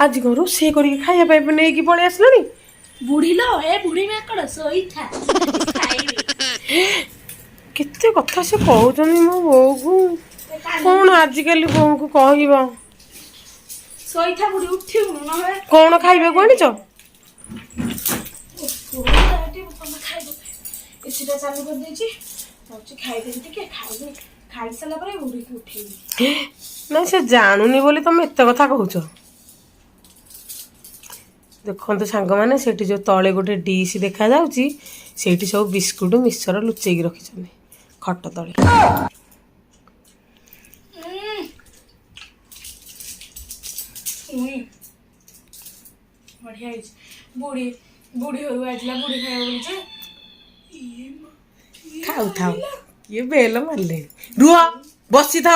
आज कौन रोसे खाया नहीं पलि आसलि बुढ़ी लो ए बुढ़ी में कड़ सोई था केते कथा से कहउछनी मो बो को कौन आजिकल बो को कहइबा सोई था बुढ़ी उठी न है कौन खाइबे को आनिछ इसीटा चालू कर देछि खाई दे के खाई साला पर बुढ़ी को उठेबी ना से जानूनी बोली तुम एत कथा कहूच देखो सांग मैंने सेठी जो तले गोटे डिश देखा जाउची सेठी सब बिस्कुट मिक्सचर लुचेकी रखी खट तले बढ़िया बुढ़ी बुढ़ी हो बुढ़ी खाया बोली खाऊ थाऊ ये बेल मारले रुह बसी था।